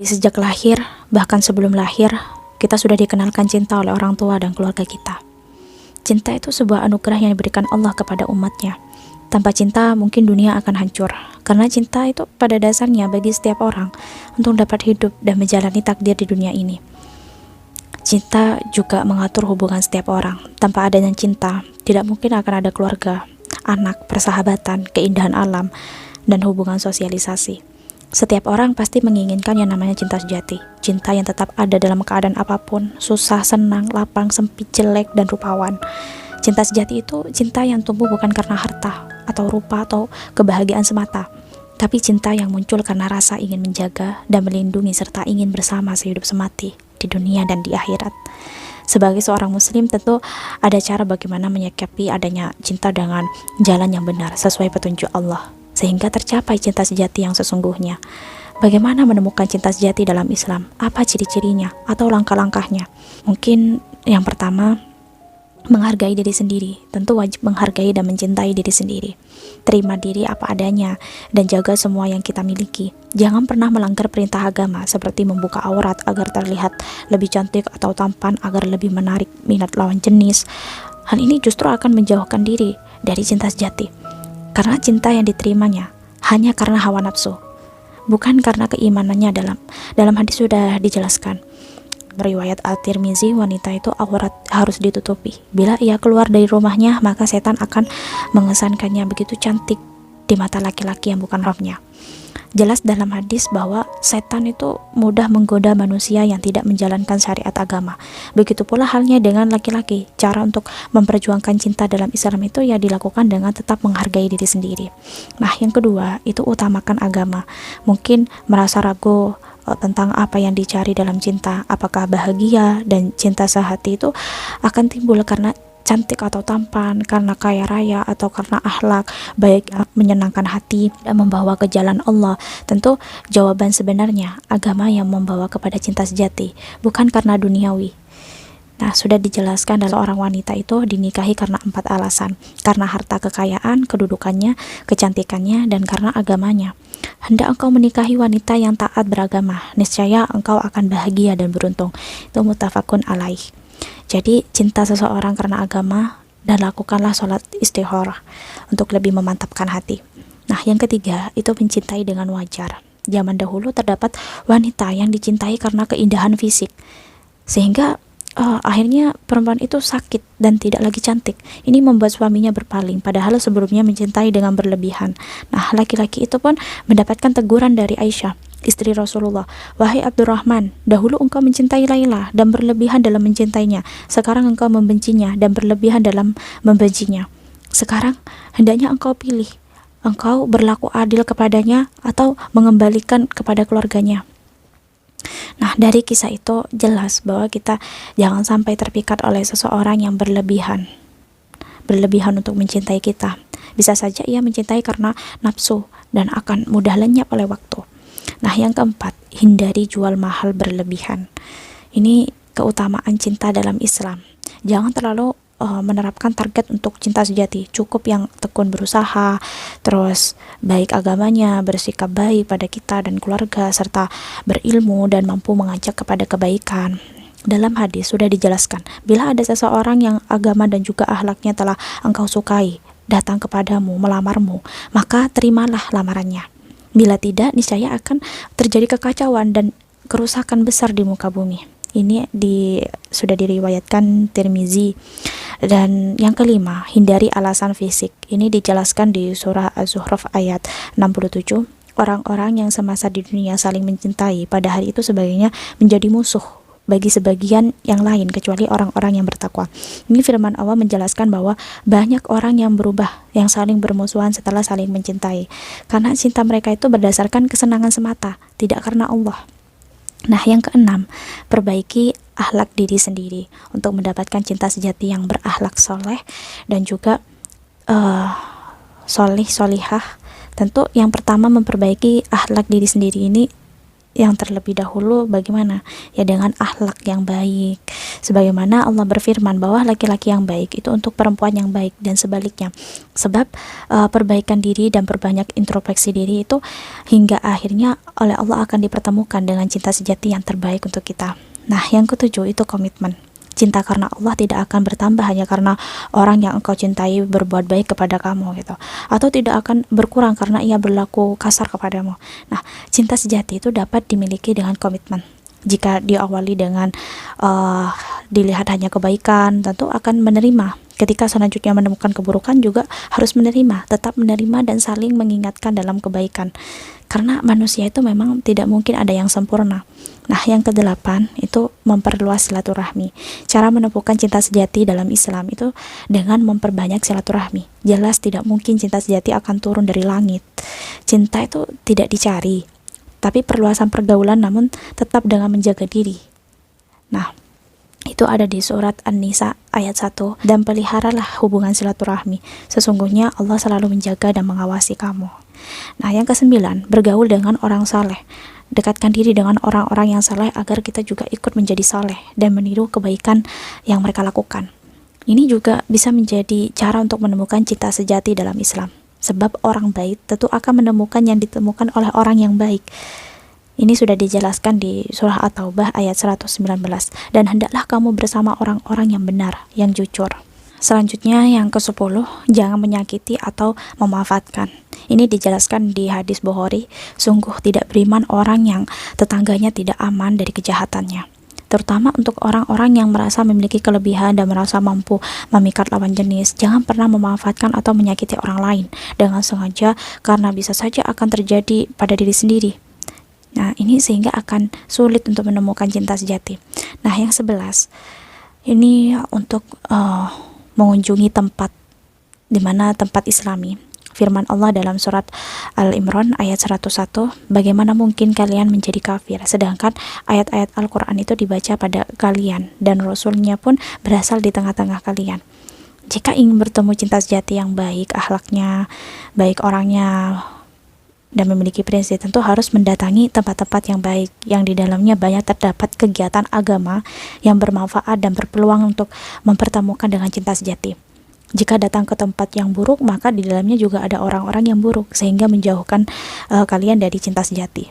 Sejak lahir, bahkan sebelum lahir, kita sudah dikenalkan cinta oleh orang tua dan keluarga kita. Cinta itu sebuah anugerah yang diberikan Allah kepada umatnya. Tanpa cinta, mungkin dunia akan hancur. Karena cinta itu pada dasarnya bagi setiap orang untuk dapat hidup dan menjalani takdir di dunia ini. Cinta juga mengatur hubungan setiap orang. Tanpa adanya cinta, tidak mungkin akan ada keluarga, anak, persahabatan, keindahan alam, dan hubungan sosialisasi. Setiap orang pasti menginginkan yang namanya cinta sejati. Cinta yang tetap ada dalam keadaan apapun, susah, senang, lapang, sempit, jelek, dan rupawan. Cinta sejati itu cinta yang tumbuh bukan karena harta, atau rupa, atau kebahagiaan semata, tapi cinta yang muncul karena rasa ingin menjaga dan melindungi serta ingin bersama sehidup semati di dunia dan di akhirat. Sebagai seorang muslim tentu ada cara bagaimana menyikapi adanya cinta dengan jalan yang benar sesuai petunjuk Allah, sehingga tercapai cinta sejati yang sesungguhnya. Bagaimana menemukan cinta sejati dalam Islam? Apa ciri-cirinya atau langkah-langkahnya? Mungkin yang pertama, menghargai diri sendiri. Tentu wajib menghargai dan mencintai diri sendiri. Terima diri apa adanya dan jaga semua yang kita miliki. Jangan pernah melanggar perintah agama seperti membuka aurat agar terlihat lebih cantik atau tampan agar lebih menarik minat lawan jenis. Hal ini justru akan menjauhkan diri dari cinta sejati. Karena cinta yang diterimanya hanya karena hawa nafsu, bukan karena keimanannya. Dalam hadis sudah dijelaskan, riwayat At-Tirmizi, wanita itu aurat harus ditutupi. Bila ia keluar dari rumahnya, maka setan akan mengesankannya begitu cantik di mata laki-laki yang bukan rohnya. Jelas dalam hadis bahwa setan itu mudah menggoda manusia yang tidak menjalankan syariat agama. Begitu pula halnya dengan laki-laki. Cara untuk memperjuangkan cinta dalam Islam itu ya dilakukan dengan tetap menghargai diri sendiri. Nah, yang kedua itu utamakan agama. Mungkin merasa ragu tentang apa yang dicari dalam cinta, apakah bahagia dan cinta sehati itu akan timbul karena cantik atau tampan, karena kaya raya, atau karena akhlak baik menyenangkan hati dan membawa ke jalan Allah. Tentu jawaban sebenarnya agama yang membawa kepada cinta sejati, bukan karena duniawi. Nah, sudah dijelaskan dalam orang wanita itu dinikahi karena 4 alasan. Karena harta kekayaan, kedudukannya, kecantikannya, dan karena agamanya. Hendak engkau menikahi wanita yang taat beragama, niscaya engkau akan bahagia dan beruntung. Itu muttafaqun alaih. Jadi cinta seseorang karena agama, dan lakukanlah sholat istikharah untuk lebih memantapkan hati. Nah, yang ketiga itu mencintai dengan wajar. Zaman dahulu terdapat wanita yang dicintai karena keindahan fisik, sehingga akhirnya perempuan itu sakit dan tidak lagi cantik. Ini membuat suaminya berpaling, padahal sebelumnya mencintai dengan berlebihan. Nah, laki-laki itu pun mendapatkan teguran dari Aisyah, istri Rasulullah. Wahai Abdurrahman, dahulu engkau mencintai Laila dan berlebihan dalam mencintainya. Sekarang engkau membencinya dan berlebihan dalam membencinya. Sekarang hendaknya engkau pilih. Engkau berlaku adil kepadanya atau mengembalikan kepada keluarganya. Nah, dari kisah itu jelas bahwa kita jangan sampai terpikat oleh seseorang yang berlebihan untuk mencintai kita. Bisa saja ia mencintai karena nafsu dan akan mudah lenyap oleh waktu. Nah, yang keempat, hindari jual mahal berlebihan. Ini keutamaan cinta dalam Islam. Jangan terlalu menerapkan target untuk cinta sejati. Cukup yang tekun berusaha, terus baik agamanya, bersikap baik pada kita dan keluarga, serta berilmu dan mampu mengajak kepada kebaikan. Dalam hadis sudah dijelaskan, bila ada seseorang yang agama dan juga akhlaknya telah engkau sukai datang kepadamu, melamarmu, maka terimalah lamarannya. Bila tidak, niscaya akan terjadi kekacauan dan kerusakan besar di muka bumi. Ini sudah diriwayatkan Tirmizi. Dan yang kelima, hindari alasan fisik. Ini dijelaskan di surah Az-Zukhruf ayat 67. Orang-orang yang semasa di dunia saling mencintai, pada hari itu sebagiannya menjadi musuh bagi sebagian yang lain kecuali orang-orang yang bertakwa. Ini firman Allah menjelaskan bahwa banyak orang yang berubah, yang saling bermusuhan setelah saling mencintai, karena cinta mereka itu berdasarkan kesenangan semata, tidak karena Allah. Nah, yang keenam, perbaiki akhlak diri sendiri untuk mendapatkan cinta sejati yang berakhlak soleh dan juga solihah. Tentu yang pertama memperbaiki akhlak diri sendiri ini yang terlebih dahulu bagaimana? Ya dengan akhlak yang baik, Sebagaimana Allah berfirman bahwa laki-laki yang baik itu untuk perempuan yang baik dan sebaliknya. Sebab perbaikan diri dan perbanyak introspeksi diri itu hingga akhirnya oleh Allah akan dipertemukan dengan cinta sejati yang terbaik untuk kita. Nah, yang ketujuh itu komitmen. Cinta karena Allah tidak akan bertambah hanya karena orang yang engkau cintai berbuat baik kepada kamu gitu, atau tidak akan berkurang karena ia berlaku kasar kepadamu. Nah, cinta sejati itu dapat dimiliki dengan komitmen. Jika diawali dengan dilihat hanya kebaikan, tentu akan menerima. Ketika selanjutnya menemukan keburukan juga harus menerima, tetap menerima dan saling mengingatkan dalam kebaikan. Karena manusia itu memang tidak mungkin ada yang sempurna. Nah, yang kedelapan itu memperluas silaturahmi. Cara menemukan cinta sejati dalam Islam itu dengan memperbanyak silaturahmi. Jelas tidak mungkin cinta sejati akan turun dari langit. Cinta itu tidak dicari, tapi perluasan pergaulan namun tetap dengan menjaga diri. Nah, itu ada di surat An-Nisa ayat 1. Dan peliharalah hubungan silaturahmi. Sesungguhnya Allah selalu menjaga dan mengawasi kamu. Nah, yang kesembilan, bergaul dengan orang saleh. Dekatkan diri dengan orang-orang yang saleh agar kita juga ikut menjadi saleh dan meniru kebaikan yang mereka lakukan. Ini juga bisa menjadi cara untuk menemukan cinta sejati dalam Islam. Sebab orang baik tentu akan menemukan yang ditemukan oleh orang yang baik. Ini sudah dijelaskan di surah At-Taubah ayat 119. Dan hendaklah kamu bersama orang-orang yang benar, yang jujur. Selanjutnya yang ke-10, jangan menyakiti atau memanfaatkan. Ini dijelaskan di hadis Bukhari, sungguh tidak beriman orang yang tetangganya tidak aman dari kejahatannya. Terutama untuk orang-orang yang merasa memiliki kelebihan dan merasa mampu memikat lawan jenis. Jangan pernah memanfaatkan atau menyakiti orang lain dengan sengaja, karena bisa saja akan terjadi pada diri sendiri. Nah, ini sehingga akan sulit untuk menemukan cinta sejati. Nah, yang 11, ini untuk mengunjungi tempat di mana tempat Islami. Firman Allah dalam surat Al-Imran ayat 101, bagaimana mungkin kalian menjadi kafir sedangkan ayat-ayat Al-Quran itu dibaca pada kalian dan Rasulnya pun berasal di tengah-tengah kalian. Jika ingin bertemu cinta sejati yang baik akhlaknya, baik orangnya, dan memiliki prinsip, tentu harus mendatangi tempat-tempat yang baik yang di dalamnya banyak terdapat kegiatan agama yang bermanfaat dan berpeluang untuk mempertemukan dengan cinta sejati. Jika datang ke tempat yang buruk, maka di dalamnya juga ada orang-orang yang buruk sehingga menjauhkan kalian dari cinta sejati.